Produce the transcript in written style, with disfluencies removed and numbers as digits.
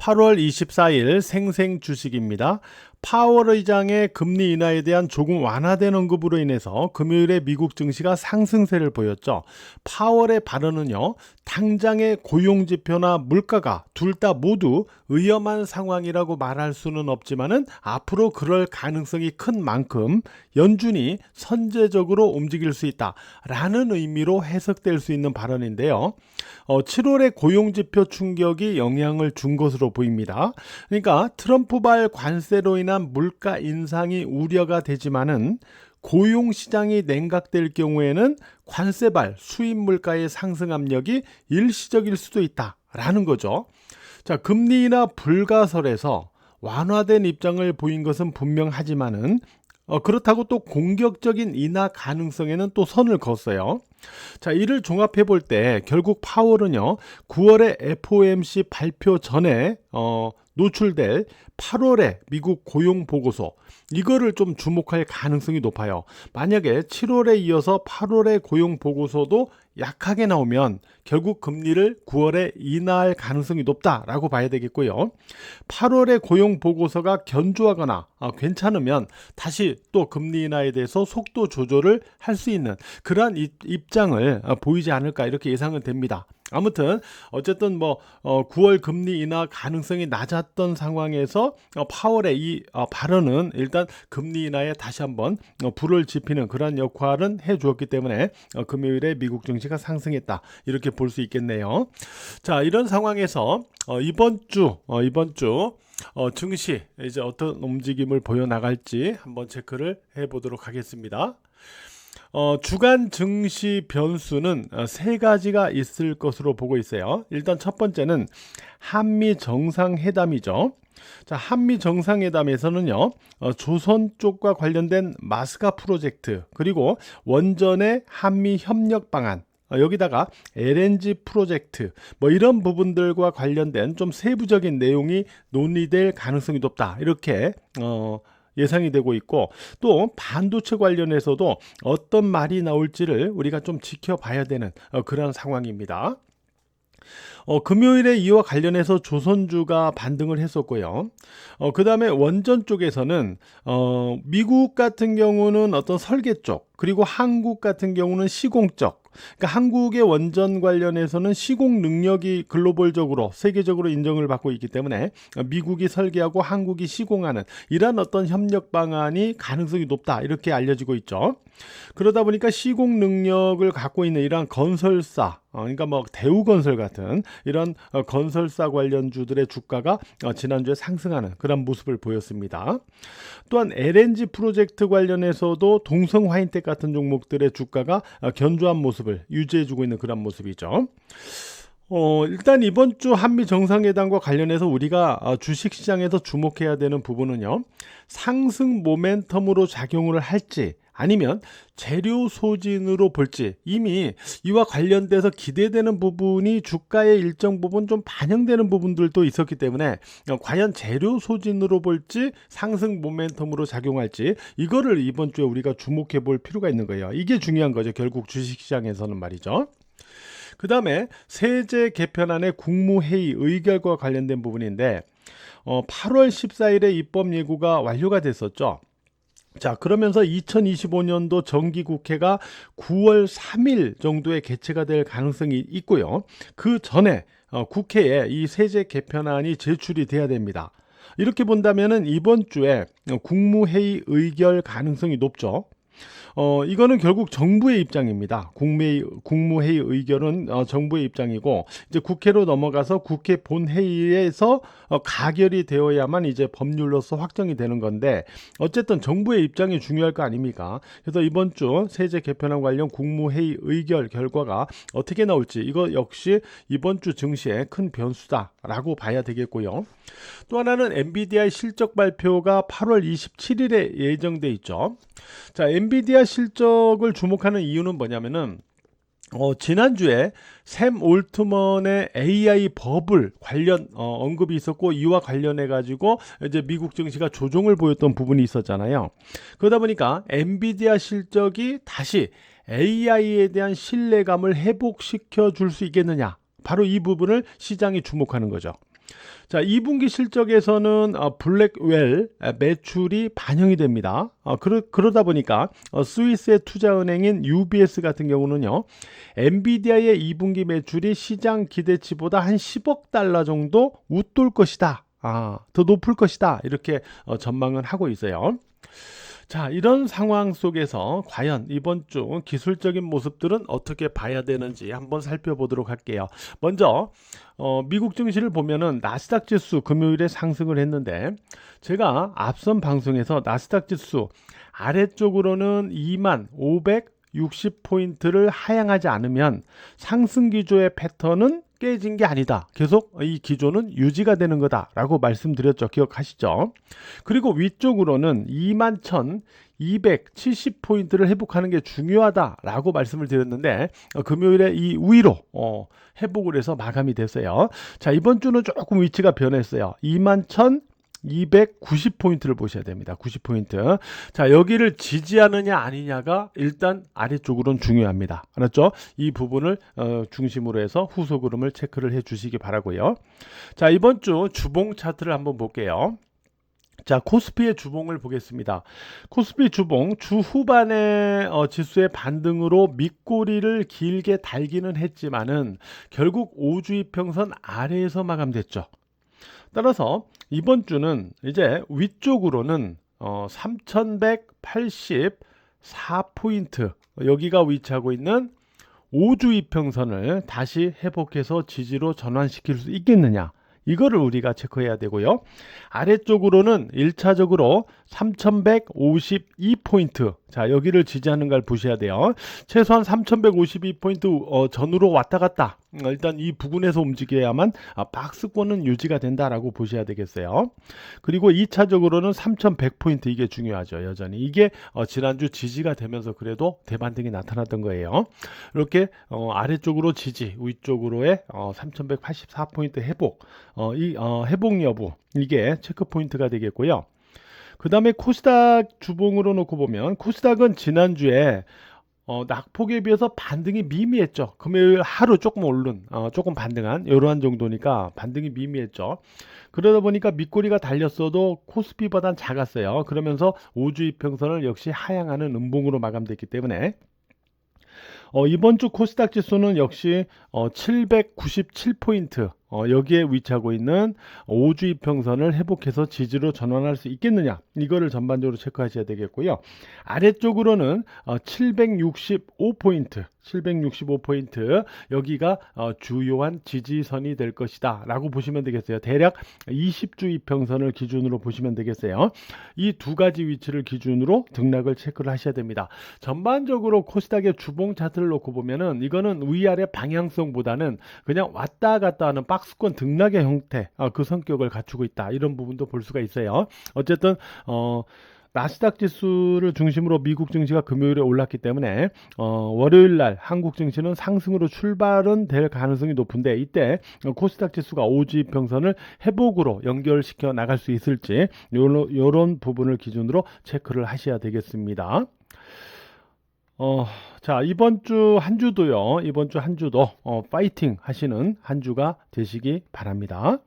8월 24일 생생 주식입니다. 파월 의장의 금리 인하에 대한 조금 완화된 언급으로 인해서 금요일에 미국 증시가 상승세를 보였죠. 파월의 발언은요, 당장의 고용지표나 물가가 둘 다 모두 위험한 상황이라고 말할 수는 없지만은 앞으로 그럴 가능성이 큰 만큼 연준이 선제적으로 움직일 수 있다라는 의미로 해석될 수 있는 발언인데요. 7월의 고용지표 충격이 영향을 준 것으로 보입니다. 그러니까 트럼프발 관세로 인한 물가 인상이 우려가 되지만은 고용시장이 냉각될 경우에는 관세발 수입 물가의 상승 압력이 일시적일 수도 있다라는 거죠. 자, 금리 인하 불가설에서 완화된 입장을 보인 것은 분명하지만은 그렇다고 또 공격적인 인하 가능성에는 또 선을 그었어요. 자, 이를 종합해 볼 때 결국 파월은요, 9월에 FOMC 발표 전에 노출될 8월에 미국 고용 보고서, 이거를 좀 주목할 가능성이 높아요. 만약에 7월에 이어서 8월의 고용 보고서도 약하게 나오면 결국 금리를 9월에 인하할 가능성이 높다라고 봐야 되겠고요. 8월의 고용 보고서가 견조하거나 괜찮으면 다시 또 금리 인하에 대해서 속도 조절을 할 수 있는 그러한 입장을 보이지 않을까, 이렇게 예상은 됩니다. 아무튼 어쨌든 9월 금리 인하 가능성이 낮았던 상황에서 파월의 이 발언은 일단 금리 인하에 다시 한번 불을 지피는 그런 역할은 해주었기 때문에 금요일에 미국 증시가 상승했다, 이렇게 볼 수 있겠네요. 자, 이런 상황에서 이번 주 증시 이제 어떤 움직임을 보여나갈지 한번 체크를 해보도록 하겠습니다. 주간 증시 변수는 세 가지가 있을 것으로 보고 있어요. 일단 첫 번째는 한미 정상회담이죠. 자, 한미 정상회담에서는요, 조선 쪽과 관련된 마스가 프로젝트, 그리고 원전의 한미 협력 방안, 여기다가 LNG 프로젝트, 이런 부분들과 관련된 좀 세부적인 내용이 논의될 가능성이 높다, 이렇게 예상이 되고 있고, 또 반도체 관련해서도 어떤 말이 나올지를 우리가 좀 지켜봐야 되는 그런 상황입니다. 금요일에 이와 관련해서 조선주가 반등을 했었고요. 그 다음에 원전 쪽에서는 미국 같은 경우는 어떤 설계 쪽, 그리고 한국 같은 경우는 시공 쪽, 그러니까 한국의 원전 관련해서는 시공 능력이 글로벌적으로 세계적으로 인정을 받고 있기 때문에 미국이 설계하고 한국이 시공하는 이러한 어떤 협력 방안이 가능성이 높다, 이렇게 알려지고 있죠. 그러다 보니까 시공 능력을 갖고 있는 이러한 건설사, 그러니까 대우건설 같은 이런 건설사 관련주들의 주가가 지난주에 상승하는 그런 모습을 보였습니다. 또한 LNG 프로젝트 관련해서도 동성 화인텍 같은 종목들의 주가가 견조한 모습을 유지해주고 있는 그런 모습이죠. 일단 이번 주 한미 정상회담과 관련해서 우리가 주식시장에서 주목해야 되는 부분은요, 상승 모멘텀으로 작용을 할지 아니면 재료 소진으로 볼지, 이미 이와 관련돼서 기대되는 부분이 주가의 일정 부분 좀 반영되는 부분들도 있었기 때문에 과연 재료 소진으로 볼지 상승 모멘텀으로 작용할지, 이거를 이번 주에 우리가 주목해 볼 필요가 있는 거예요. 이게 중요한 거죠, 결국 주식시장에서는 말이죠. 그 다음에 세제 개편안의 국무회의 의결과 관련된 부분인데 8월 14일에 입법 예고가 완료가 됐었죠. 자, 그러면서 2025년도 정기국회가 9월 3일 정도에 개최가 될 가능성이 있고요. 그 전에 국회에 이 세제 개편안이 제출이 돼야 됩니다. 이렇게 본다면은 이번 주에 국무회의 의결 가능성이 높죠. 이거는 결국 정부의 입장입니다. 국무회의 의결은 정부의 입장이고, 이제 국회로 넘어가서 국회 본회의에서 가결이 되어야만 이제 법률로서 확정이 되는 건데, 어쨌든 정부의 입장이 중요할 거 아닙니까? 그래서 이번 주 세제 개편안 관련 국무회의 의결 결과가 어떻게 나올지, 이거 역시 이번 주 증시의 큰 변수다라고 봐야 되겠고요. 또 하나는 엔비디아의 실적 발표가 8월 27일에 예정돼 있죠. 자, 엔비디아 실적을 주목하는 이유는 뭐냐면은 지난주에 샘 올트먼의 AI 버블 관련 언급이 있었고, 이와 관련해 가지고 이제 미국 증시가 조정을 보였던 부분이 있었잖아요. 그러다 보니까 엔비디아 실적이 다시 AI에 대한 신뢰감을 회복시켜 줄 수 있겠느냐, 바로 이 부분을 시장이 주목하는 거죠. 자, 2분기 실적에서는 블랙웰 매출이 반영이 됩니다. 그러다 보니까 스위스의 투자은행인 UBS 같은 경우는요, 엔비디아의 2분기 매출이 시장 기대치보다 한 10억 달러 정도 웃돌 것이다. 더 높을 것이다. 이렇게 전망을 하고 있어요. 자, 이런 상황 속에서 과연 이번 주 기술적인 모습들은 어떻게 봐야 되는지 한번 살펴보도록 할게요. 먼저 미국 증시를 보면은 나스닥 지수 금요일에 상승을 했는데, 제가 앞선 방송에서 나스닥 지수 아래쪽으로는 2560포인트를 하향하지 않으면 상승 기조의 패턴은 깨진 게 아니다. 계속 이 기조는 유지가 되는 거다라고 말씀드렸죠. 기억하시죠? 그리고 위쪽으로는 21,270포인트를 회복하는 게 중요하다라고 말씀을 드렸는데, 금요일에 이 위로 회복을 해서 마감이 됐어요. 자, 이번 주는 조금 위치가 변했어요. 21,290포인트를 보셔야 됩니다. 90포인트. 자, 여기를 지지하느냐 아니냐가 일단 아래쪽으로는 중요합니다. 알았죠? 이 부분을 중심으로 해서 후속 흐름을 체크를 해 주시기 바라고요. 자, 이번 주 주봉 차트를 한번 볼게요. 자, 코스피의 주봉을 보겠습니다. 코스피 주봉 주 후반에 지수의 반등으로 밑꼬리를 길게 달기는 했지만은 결국 5주 이평선 아래에서 마감됐죠. 따라서 이번 주는 이제 위쪽으로는 3184포인트 여기가 위치하고 있는 5주 이평선을 다시 회복해서 지지로 전환시킬 수 있겠느냐, 이거를 우리가 체크해야 되고요. 아래쪽으로는 1차적으로 3152포인트, 자, 여기를 지지하는 걸 보셔야 돼요. 최소한 3152포인트 전후로 왔다 갔다, 일단 이 부근에서 움직여야만 박스권은 유지가 된다라고 보셔야 되겠어요. 그리고 2차적으로는 3100포인트, 이게 중요하죠. 여전히 이게 지난주 지지가 되면서 그래도 대반등이 나타났던 거예요. 이렇게 아래쪽으로 지지, 위쪽으로의 3184포인트 회복, 회복 여부, 이게 체크 포인트가 되겠고요. 그 다음에 코스닥 주봉으로 놓고 보면, 코스닥은 지난주에 낙폭에 비해서 반등이 미미했죠. 금요일 하루 조금 오른, 조금 반등한 이러한 정도니까 반등이 미미했죠. 그러다 보니까 밑꼬리가 달렸어도 코스피보단 작았어요. 그러면서 5주 이평선을 역시 하향하는 음봉으로 마감됐기 때문에 이번 주 코스닥 지수는 역시 797포인트 여기에 위치하고 있는 5주 이평선을 회복해서 지지로 전환할 수 있겠느냐, 이거를 전반적으로 체크하셔야 되겠고요. 아래쪽으로는 765포인트 여기가 주요한 지지선이 될 것이다 라고 보시면 되겠어요. 대략 20주 이평선을 기준으로 보시면 되겠어요. 이 두 가지 위치를 기준으로 등락을 체크를 하셔야 됩니다. 전반적으로 코스닥의 주봉 차트를 놓고 보면은 이거는 위아래 방향성보다는 그냥 왔다 갔다 하는 박스권 등락의 형태, 그 성격을 갖추고 있다, 이런 부분도 볼 수가 있어요. 어쨌든 나스닥 지수를 중심으로 미국 증시가 금요일에 올랐기 때문에 월요일 날 한국 증시는 상승으로 출발은 될 가능성이 높은데, 이때 코스닥 지수가 5주 이평선을 회복으로 연결시켜 나갈 수 있을지, 요런 부분을 기준으로 체크를 하셔야 되겠습니다. 자, 이번 주 한 주도 파이팅 하시는 한 주가 되시기 바랍니다.